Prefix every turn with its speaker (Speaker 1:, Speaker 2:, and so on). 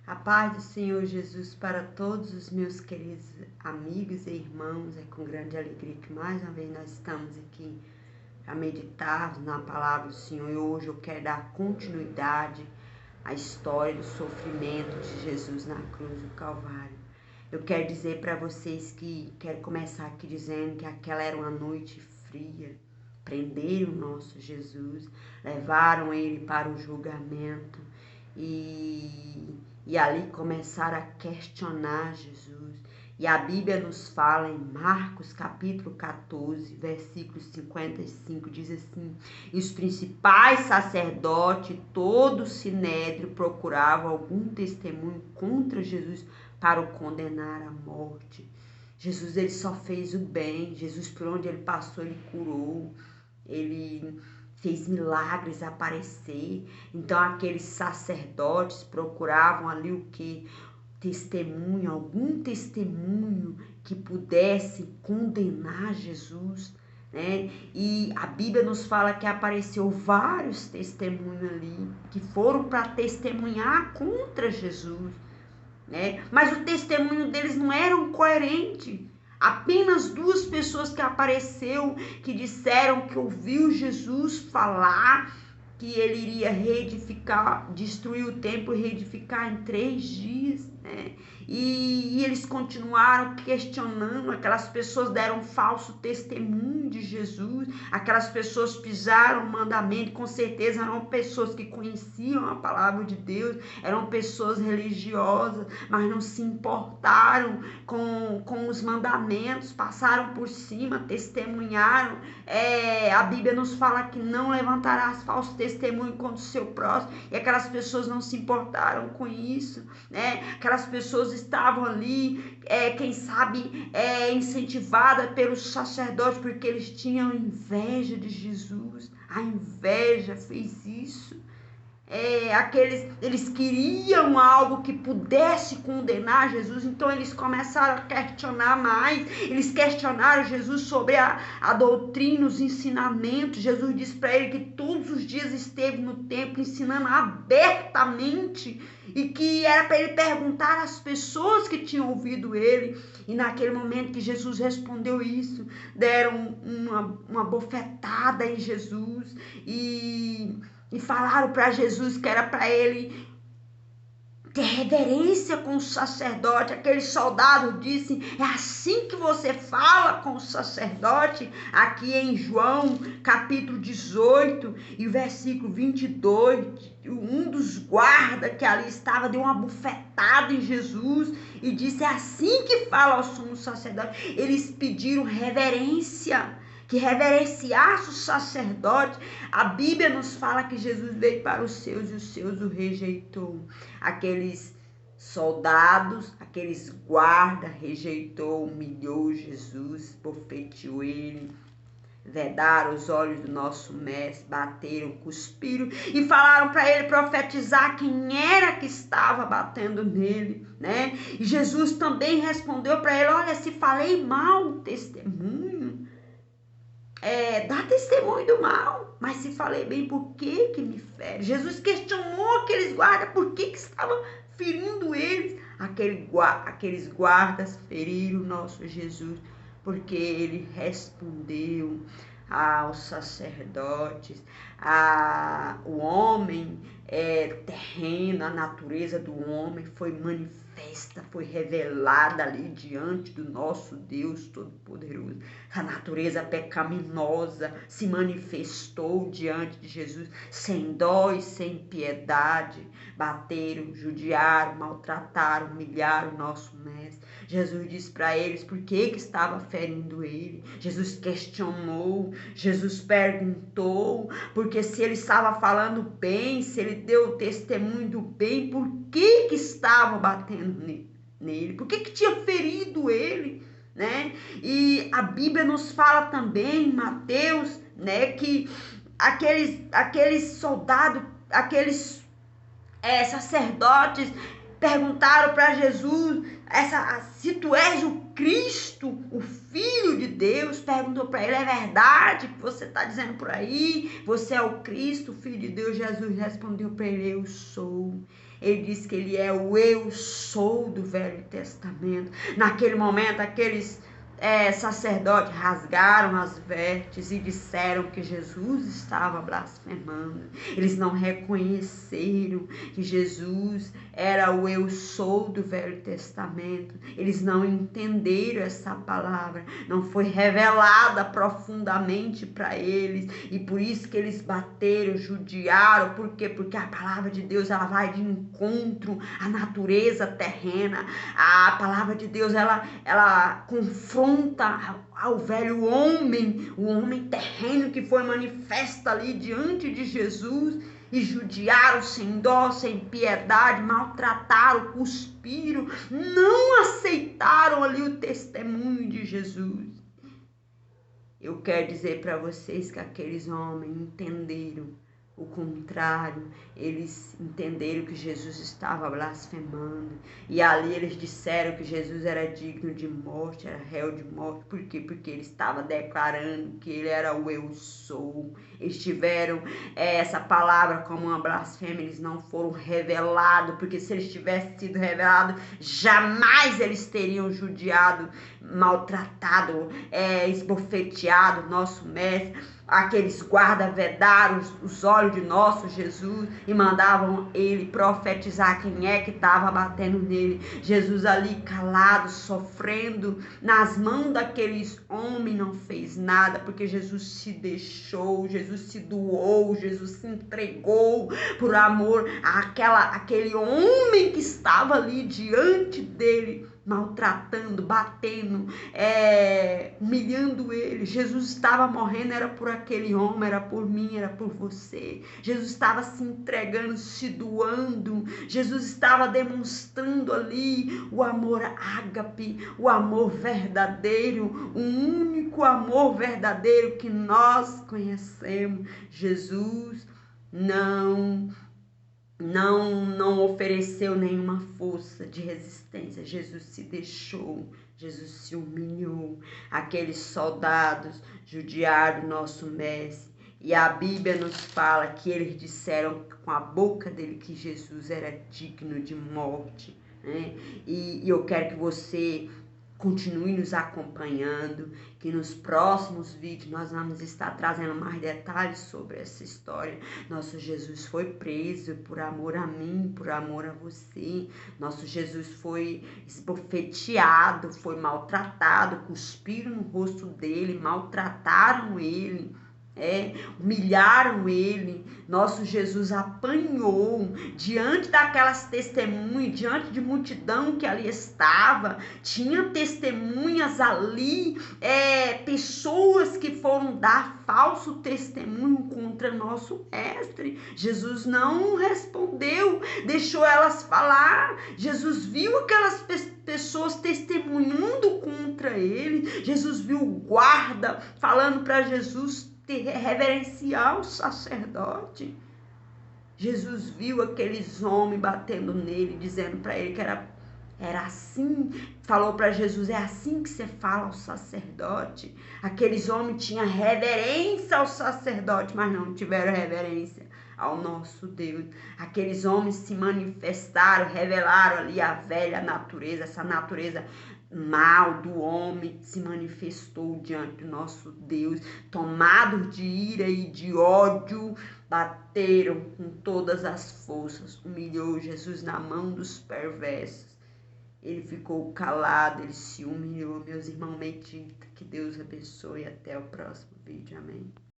Speaker 1: A paz do Senhor Jesus para todos os meus queridos amigos e irmãos. É com grande alegria que mais uma vez nós estamos aqui para meditar na palavra do Senhor. E hoje eu quero dar continuidade à história do sofrimento de Jesus na cruz do Calvário. Eu quero dizer para vocês quero começar aqui dizendo que aquela era uma noite fria. Prenderam o nosso Jesus, levaram ele para o julgamento e ali começaram a questionar Jesus. E a Bíblia nos fala em Marcos capítulo 14, versículo 55, diz assim: e os principais sacerdotes, todo o sinédrio, procuravam algum testemunho contra Jesus para o condenar à morte. Jesus, ele só fez o bem. Jesus, por onde ele passou, ele curou. Ele fez milagres aparecer. Então aqueles sacerdotes procuravam ali o que? Testemunho, algum testemunho que pudesse condenar Jesus, né? E a Bíblia nos fala que apareceu vários testemunhos ali que foram para testemunhar contra Jesus, né? Mas o testemunho deles não era coerente. Apenas 2 pessoas que apareceu, que disseram que ouviu Jesus falar que ele iria reedificar, destruir o templo e reedificar em 3 dias, né? E eles continuaram questionando. Aquelas pessoas deram falso testemunho de Jesus, aquelas pessoas pisaram o mandamento. Com certeza eram pessoas que conheciam a palavra de Deus, eram pessoas religiosas, mas não se importaram com os mandamentos, passaram por cima, testemunharam. A Bíblia nos fala que não levantarás falso testemunho contra o seu próximo, e aquelas pessoas não se importaram com isso, né? Aquelas pessoas estavam ali, quem sabe, incentivadas pelos sacerdotes, porque eles tinham inveja de Jesus. A inveja fez isso. Eles queriam algo que pudesse condenar Jesus, então eles começaram a questionar mais. Eles questionaram Jesus sobre a doutrina, os ensinamentos. Jesus disse para ele que todos os dias esteve no templo ensinando abertamente e que era para ele perguntar às pessoas que tinham ouvido ele. E naquele momento que Jesus respondeu isso, deram uma bofetada em Jesus e falaram para Jesus que era para ele ter reverência com o sacerdote. Aquele soldado disse: é assim que você fala com o sacerdote? Aqui em João capítulo 18 e versículo 22, um dos guardas que ali estava deu uma bufetada em Jesus e disse: é assim que fala o sumo sacerdote. Eles pediram reverência, que reverenciasse o sacerdote. A Bíblia nos fala que Jesus veio para os seus e os seus o rejeitou. Aqueles soldados, aqueles guardas rejeitou, humilhou Jesus, bofeteou ele, vedaram os olhos do nosso mestre, bateram, cuspiram e falaram para ele profetizar quem era que estava batendo nele, né? E Jesus também respondeu para ele: olha, se falei mal, testemunho, dá testemunho do mal, mas se falei bem, por que me fere? Jesus questionou aqueles guardas por que estavam ferindo eles. Aqueles guardas feriram o nosso Jesus porque ele respondeu aos sacerdotes, o homem terreno, a natureza do homem foi manifesta, foi revelada ali diante do nosso Deus Todo-Poderoso. A natureza pecaminosa se manifestou diante de Jesus, sem dó e sem piedade. Bateram, judiaram, maltrataram, humilharam o nosso mestre. Jesus disse para eles por que estava ferindo ele. Jesus questionou, Jesus perguntou, porque se ele estava falando bem, se ele deu o testemunho do bem, por que estava batendo nele? Por que tinha ferido ele, né? E a Bíblia nos fala também em Mateus, né, que aqueles soldados, aqueles sacerdotes perguntaram para Jesus: se tu és o Cristo, o Filho de Deus, perguntou para ele: é verdade que você está dizendo por aí? Você é o Cristo, o Filho de Deus? Jesus respondeu para ele: eu sou. Ele diz que ele é o eu sou do Velho Testamento. Naquele momento, aqueles sacerdotes rasgaram as vestes e disseram que Jesus estava blasfemando. Eles não reconheceram que Jesus era o eu sou do Velho Testamento. Eles não entenderam essa palavra, não foi revelada profundamente para eles, e por isso que eles bateram, judiaram. Por quê? Porque a palavra de Deus, ela vai de encontro à natureza terrena. A palavra de Deus, ela confronta ao velho homem, o homem terreno que foi manifesto ali diante de Jesus, e judiaram sem dó, sem piedade, maltrataram, cuspiram, não aceitaram ali o testemunho de Jesus. Eu quero dizer para vocês que aqueles homens entenderam o contrário. Eles entenderam que Jesus estava blasfemando, e ali eles disseram que Jesus era digno de morte, era réu de morte. Por quê? Porque ele estava declarando que ele era o eu sou. Eles tiveram essa palavra como uma blasfêmia, eles não foram revelados, porque se eles tivessem sido revelados, jamais eles teriam judiado, maltratado, esbofeteado nosso mestre. Aqueles guardas vedaram os olhos de nosso Jesus e mandavam ele profetizar quem é que estava batendo nele. Jesus ali calado, sofrendo nas mãos daqueles homens, não fez nada, porque Jesus se deixou, Jesus se doou, Jesus se entregou por amor àquele homem que estava ali diante dele, maltratando, batendo, humilhando ele. Jesus estava morrendo, era por aquele homem, era por mim, era por você. Jesus estava se entregando, se doando. Jesus estava demonstrando ali o amor ágape, o amor verdadeiro, o único amor verdadeiro que nós conhecemos. Jesus não ofereceu nenhuma força de resistência. Jesus se deixou, Jesus se humilhou. Aqueles soldados judiaram nosso mestre, e a Bíblia nos fala que eles disseram com a boca dele que Jesus era digno de morte, né? E eu quero que você continue nos acompanhando, que nos próximos vídeos nós vamos estar trazendo mais detalhes sobre essa história. Nosso Jesus foi preso por amor a mim, por amor a você. Nosso Jesus foi esbofeteado, foi maltratado, cuspiram no rosto dele, maltrataram ele, humilharam ele. Nosso Jesus apanhou diante daquelas testemunhas, diante de multidão que ali estava. Tinha testemunhas ali, pessoas que foram dar falso testemunho contra nosso mestre. Jesus não respondeu, deixou elas falar. Jesus viu aquelas pessoas testemunhando contra ele. Jesus viu o guarda falando para Jesus reverenciar o sacerdote. Jesus viu aqueles homens batendo nele, dizendo para ele que era assim. Falou para Jesus: é assim que você fala ao sacerdote? Aqueles homens tinham reverência ao sacerdote, mas não tiveram reverência ao nosso Deus. Aqueles homens se manifestaram, revelaram ali a velha natureza, essa natureza mal do homem se manifestou diante do nosso Deus. Tomados de ira e de ódio, bateram com todas as forças, humilhou Jesus na mão dos perversos. Ele ficou calado, ele se humilhou. Meus irmãos, medita. Que Deus abençoe. Até o próximo vídeo. Amém.